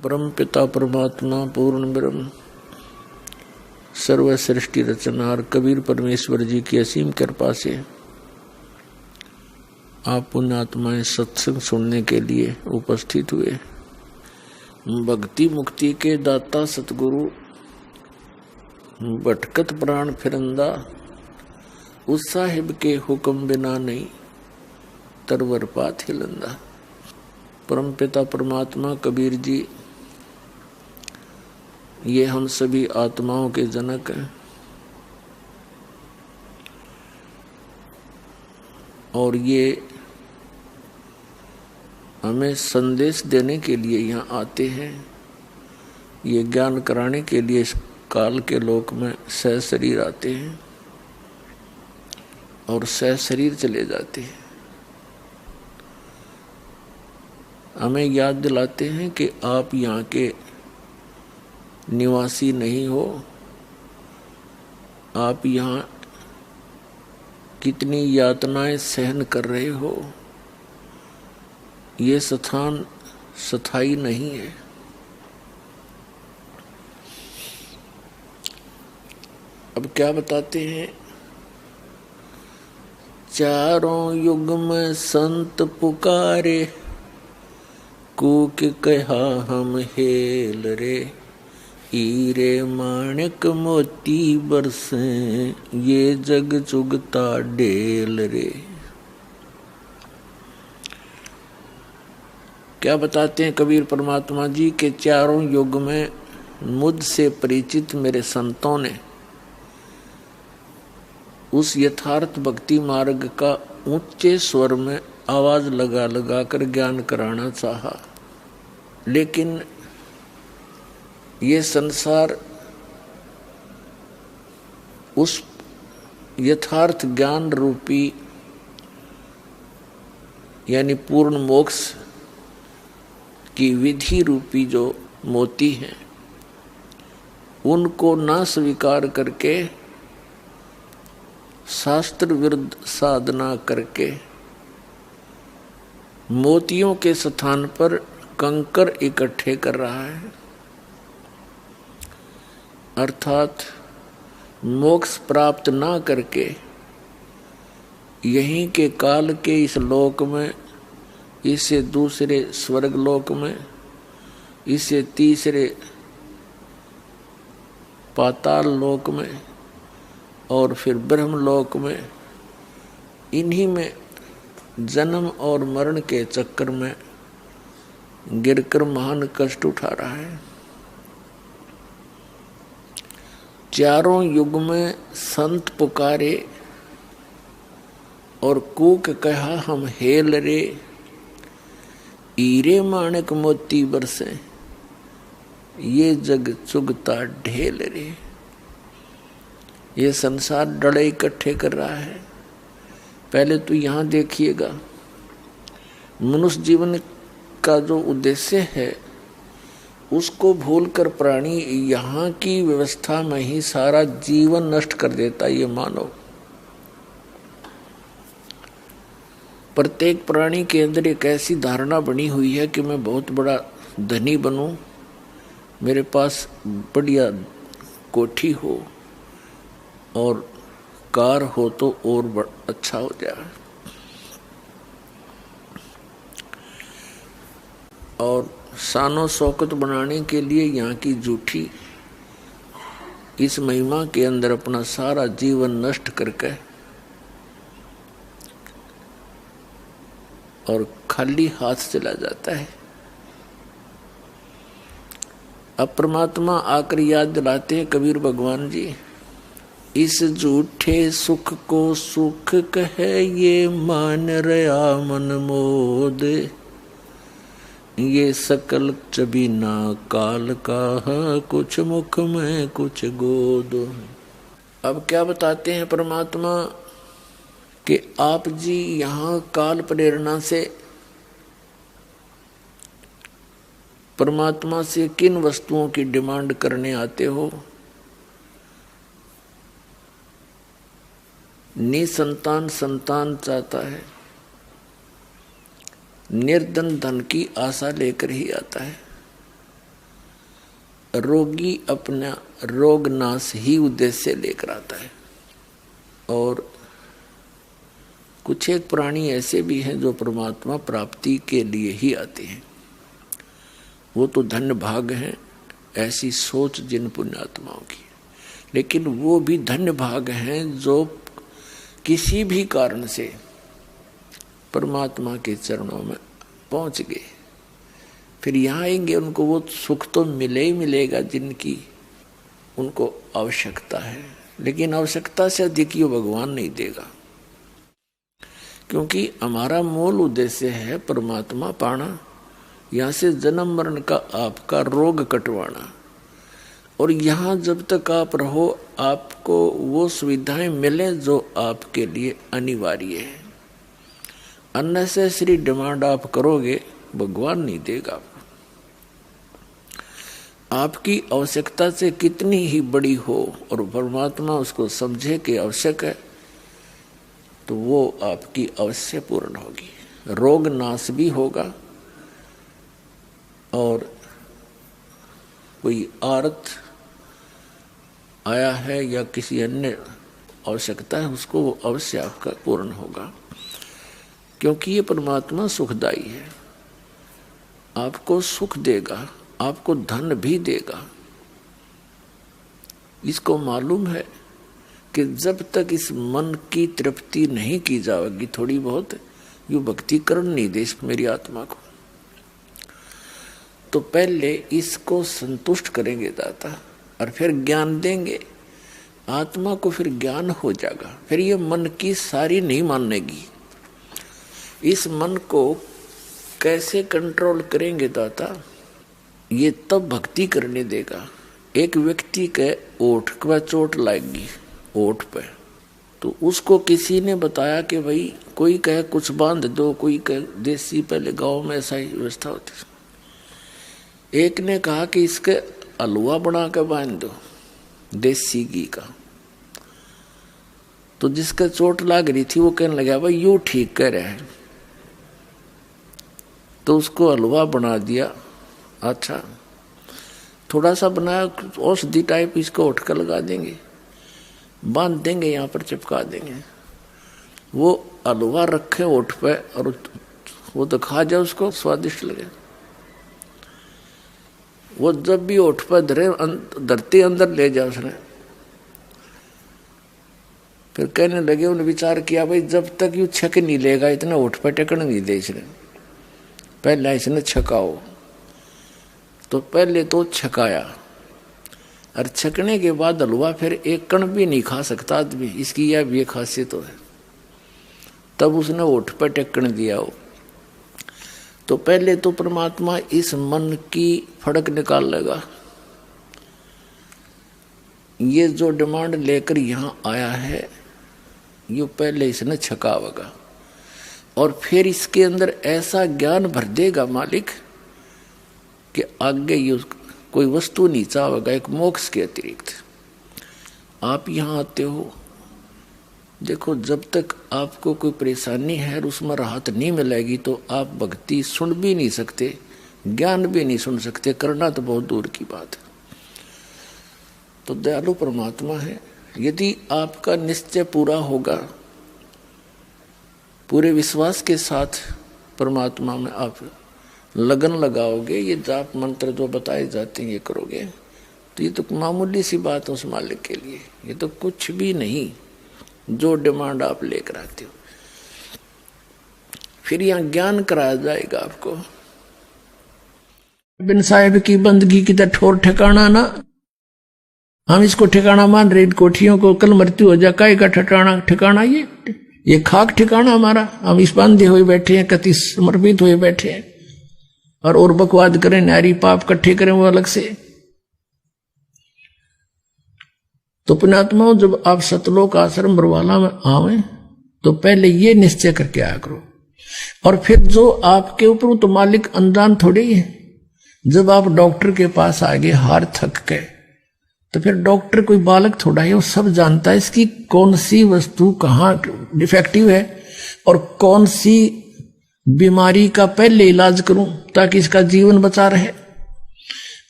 परम पिता परमात्मा पूर्ण ब्रह्म सर्व सृष्टि रचनार कबीर परमेश्वर जी की असीम कृपा से आप पुण्यात्माएं सत्संग सुनने के लिए उपस्थित हुए। भक्ति मुक्ति के दाता सतगुरु भटकत प्राण फिरंदा, उस साहिब के हुक्म बिना नहीं तरवर पात हिलंदा। परम पिता परमात्मा कबीर जी ये हम सभी आत्माओं के जनक हैं और ये हमें संदेश देने के लिए यहाँ आते हैं। ये ज्ञान कराने के लिए इस काल के लोक में सहशरीर आते हैं और सहशरीर चले जाते हैं। हमें याद दिलाते हैं कि आप यहाँ के निवासी नहीं हो, आप यहाँ कितनी यातनाएं सहन कर रहे हो। ये स्थान स्थायी नहीं है। अब क्या बताते हैं, चारों युग में संत पुकारे, कूक कहा हम हेल रे, हीरे माणिक मोती बरसे, ये जग चुगता ढेल रे। क्या बताते हैं कबीर परमात्मा जी के चारों युग में मुझसे परिचित मेरे संतों ने उस यथार्थ भक्ति मार्ग का ऊंचे स्वर में आवाज लगा लगा कर ज्ञान कराना चाहा, लेकिन ये संसार उस यथार्थ ज्ञान रूपी यानी पूर्ण मोक्ष की विधि रूपी जो मोती हैं उनको ना स्वीकार करके शास्त्र विरुद्ध साधना करके मोतियों के स्थान पर कंकर इकट्ठे कर रहा है। अर्थात मोक्ष प्राप्त ना करके यहीं के काल के इस लोक में, इससे दूसरे स्वर्ग लोक में, इससे तीसरे पाताल लोक में और फिर ब्रह्म लोक में, इन्हीं में जन्म और मरण के चक्कर में गिरकर महान कष्ट उठा रहा है। चारों युग में संत पुकारे और कूक कहा हम हेल रे, हीरे माणिक मोती बरसे, ये जग चुगता ढेल रे। ये संसार डड़े इकट्ठे कर रहा है। पहले तो यहाँ देखिएगा, मनुष्य जीवन का जो उद्देश्य है उसको भूलकर प्राणी यहाँ की व्यवस्था में ही सारा जीवन नष्ट कर देता। ये मानव प्रत्येक प्राणी के अंदर एक ऐसी धारणा बनी हुई है कि मैं बहुत बड़ा धनी बनूं, मेरे पास बढ़िया कोठी हो और कार हो तो और अच्छा हो जाए। और शानो शौकत बनाने के लिए यहाँ की झूठी इस महिमा के अंदर अपना सारा जीवन नष्ट करके और खाली हाथ चला जाता है। अब परमात्मा आकर याद दिलाते हैं कबीर भगवान जी, इस झूठे सुख को सुख कहे ये मान रया मन मोद, ये सकल चबीना काल का है, कुछ मुख में कुछ गोद। अब क्या बताते हैं परमात्मा कि आप जी यहाँ काल प्रेरणा से परमात्मा से किन वस्तुओं की डिमांड करने आते हो। निसंतान संतान चाहता है, निर्धन धन की आशा लेकर ही आता है। रोगी अपना रोग नाश ही उद्देश्य लेकर आता है। और कुछ एक प्राणी ऐसे भी हैं जो परमात्मा प्राप्ति के लिए ही आते हैं। वो तो धन्य भाग हैं ऐसी सोच जिन पुण्यात्माओं की, लेकिन वो भी धन्य भाग हैं जो किसी भी कारण से परमात्मा के चरणों में पहुंच गए। फिर यहाँ आएंगे, उनको वो सुख तो मिले ही मिलेगा जिनकी उनको आवश्यकता है, लेकिन आवश्यकता से अधिक ये भगवान नहीं देगा, क्योंकि हमारा मूल उद्देश्य है परमात्मा पाना, यहाँ से जन्म मरण का आपका रोग कटवाना। और यहाँ जब तक आप रहो आपको वो सुविधाएं मिले जो आपके लिए अनिवार्य है। अननेसेसरी डिमांड आप करोगे भगवान नहीं देगा आपको। आपकी आवश्यकता से कितनी ही बड़ी हो और परमात्मा उसको समझे कि आवश्यक है, तो वो आपकी अवश्य पूर्ण होगी, रोग नाश भी होगा। और कोई आर्थ आया है या किसी अन्य आवश्यकता है, उसको वो अवश्य आपका पूर्ण होगा, क्योंकि ये परमात्मा सुखदायी है, आपको सुख देगा, आपको धन भी देगा। इसको मालूम है कि जब तक इस मन की तृप्ति नहीं की जाएगी थोड़ी बहुत, यू भक्ति करण नहीं दे मेरी आत्मा को, तो पहले इसको संतुष्ट करेंगे दाता और फिर ज्ञान देंगे आत्मा को, फिर ज्ञान हो जाएगा। फिर ये मन की सारी नहीं मानेगी। इस मन को कैसे कंट्रोल करेंगे दाता, ये तब भक्ति करने देगा। एक व्यक्ति के ओठ पर चोट लगेगी, ओठ पे, तो उसको किसी ने बताया कि भाई कोई कहे कुछ बांध दो, कोई कहे देसी, पहले गांव में ऐसा ही व्यवस्था होती। एक ने कहा कि इसके हलवा बना के बांध दो देसी घी का, तो जिसका चोट लग रही थी वो कहने लगा भाई यूं ठीक कर रहे हैं, तो उसको हलवा बना दिया। अच्छा, थोड़ा सा बनाया, औषधि टाइप इसको उठ कर लगा देंगे, बांध देंगे, यहाँ पर चिपका देंगे, वो हलवा रखे ओठ पे और वो तो खा जाए, उसको स्वादिष्ट लगे। वो जब भी ओठ पर धरती अंदर ले जाए उसने, फिर कहने लगे, उन्हें विचार किया भाई जब तक यू छक नहीं लेगा इतना ओठ पर टेकन नहीं दे इसने, पहले इसने छकाओ। तो पहले तो छकाया, और छकने के बाद हलवा फिर एक कण भी नहीं खा सकता आदमी, इसकी यह भी खासियत है। तब उसने ओठ पर टेकन दिया हो। तो पहले तो परमात्मा इस मन की फड़क निकाल लेगा। ये जो डिमांड लेकर यहाँ आया है, ये पहले इसने छकावेगा, और फिर इसके अंदर ऐसा ज्ञान भर देगा मालिक कि आगे ये कोई वस्तु नहीं चाहेगा एक मोक्ष के अतिरिक्त। आप यहाँ आते हो, देखो जब तक आपको कोई परेशानी है और उसमें राहत नहीं मिलेगी तो आप भक्ति सुन भी नहीं सकते, ज्ञान भी नहीं सुन सकते, करना तो बहुत दूर की बात है। तो दयालु परमात्मा है, यदि आपका निश्चय पूरा होगा, पूरे विश्वास के साथ परमात्मा में आप लगन लगाओगे, ये जाप मंत्र जो बताए जाते हैं ये करोगे, तो ये तो मामूली सी बात है उस मालिक के लिए, ये तो कुछ भी नहीं जो डिमांड आप लेकर आते हो। फिर यहाँ ज्ञान कराया जाएगा आपको। बिन साहेब की बंदगी की तो ठोर ठिकाना ना, हम इसको ठिकाना मान रहे, कोठियों को कल मृत्यु हो जाए, काय का ठिकाना ये खाक ठिकाना हमारा, हम इस बांधे हुए बैठे हैं, कति समर्पित हुए बैठे हैं, और बकवाद करें, नारी पाप इकट्ठे करें वो अलग से। तो पुण्यात्माओं, जब आप सतलोक आश्रम बरवाला में आवे तो पहले ये निश्चय करके आया करो, और फिर जो आपके ऊपर तो मालिक अनजान थोड़े ही है। जब आप डॉक्टर के पास आ गए हार थक के, तो फिर डॉक्टर कोई बालक थोड़ा है, वो सब जानता है इसकी कौन सी वस्तु कहाँ डिफेक्टिव है और कौन सी बीमारी का पहले इलाज करूं ताकि इसका जीवन बचा रहे।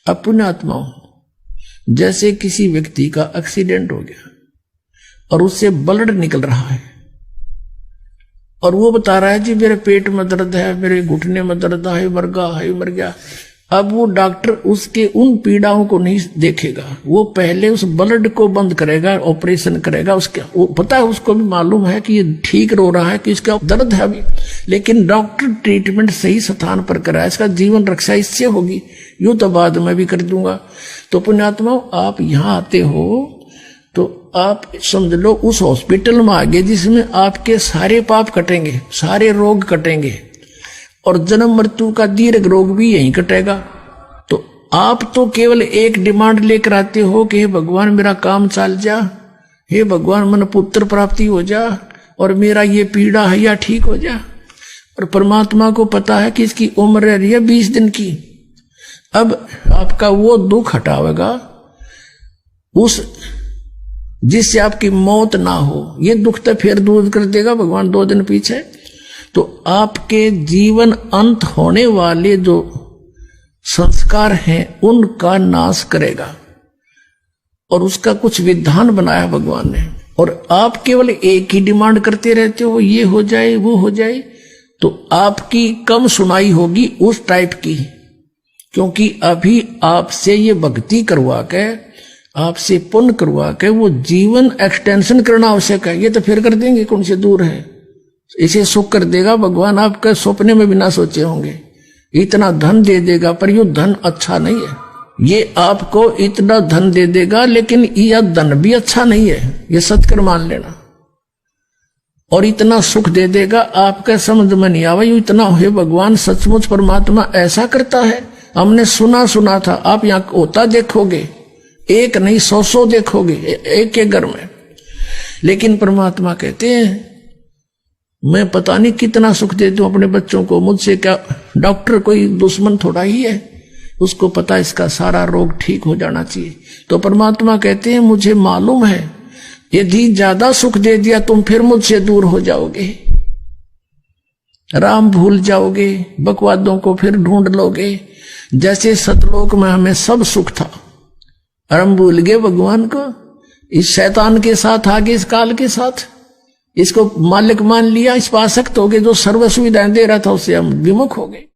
अब पुण्यात्माओं, जैसे किसी व्यक्ति का एक्सीडेंट हो गया और उससे ब्लड निकल रहा है और वो बता रहा है जी मेरे पेट में दर्द है, मेरे घुटने में दर्द है, मर गया। अब वो डॉक्टर उसके उन पीड़ाओं को नहीं देखेगा, वो पहले उस ब्लड को बंद करेगा, ऑपरेशन करेगा। उसके वो पता है, उसको भी मालूम है कि ये ठीक रो रहा है, कि इसका दर्द है अभी, लेकिन डॉक्टर ट्रीटमेंट सही स्थान पर कराए, इसका जीवन रक्षा इससे होगी, यूं तो बाद में भी कर दूंगा। तो पुण्यात्मा, आप यहाँ आते हो तो आप समझ लो उस हॉस्पिटल में आगे जिसमें आपके सारे पाप कटेंगे, सारे रोग कटेंगे और जन्म मृत्यु का दीर्घ रोग भी यहीं कटेगा। तो आप तो केवल एक डिमांड लेकर आते हो कि हे भगवान मेरा काम चल जा, हे भगवान मन पुत्र प्राप्ति हो जा और मेरा ये पीड़ा है या ठीक हो जा। और परमात्मा को पता है कि इसकी उम्र रह रही है 20 दिन की। अब आपका वो दुख हटावेगा उस जिससे आपकी मौत ना हो, ये दुख तो फिर दूर कर देगा भगवान 2 दिन पीछे। तो आपके जीवन अंत होने वाले जो संस्कार हैं उनका नाश करेगा और उसका कुछ विधान बनाया भगवान ने। और आप केवल एक ही डिमांड करते रहते हो, ये हो जाए वो हो जाए, तो आपकी कम सुनाई होगी उस टाइप की, क्योंकि अभी आपसे ये भक्ति करवा के, आपसे पुण्य करवा के वो जीवन एक्सटेंशन करना आवश्यक है। ये तो फिर कर देंगे, कौन से दूर है, इसे सुख कर देगा भगवान, आपके सपने में भी ना सोचे होंगे। इतना धन दे देगा, पर ये धन अच्छा नहीं है। ये आपको इतना धन दे देगा, लेकिन यह धन भी अच्छा नहीं है, ये सत्कर मान लेना। और इतना सुख दे देगा, आपके समझ में नहीं आवा ये इतना है। भगवान सचमुच परमात्मा ऐसा करता है, हमने सुना था। आप यहाँ होता देखोगे, एक नहीं 100 देखोगे एक एक घर में। लेकिन परमात्मा कहते हैं मैं पता नहीं कितना सुख देता हूं अपने बच्चों को, मुझसे क्या, डॉक्टर कोई दुश्मन थोड़ा ही है, उसको पता इसका सारा रोग ठीक हो जाना चाहिए। तो परमात्मा कहते हैं मुझे मालूम है यदि ज्यादा सुख दे दिया तुम फिर मुझसे दूर हो जाओगे, राम भूल जाओगे, बकवादों को फिर ढूंढ लोगे। जैसे सतलोक में हमें सब सुख था और हम भूल गए भगवान को, इस शैतान के साथ आगे, इस काल के साथ इसको मालिक मान लिया, इस पर आसक्त हो गए, जो सर्व सुविधाएं दे रहा था उससे हम विमुख हो गए।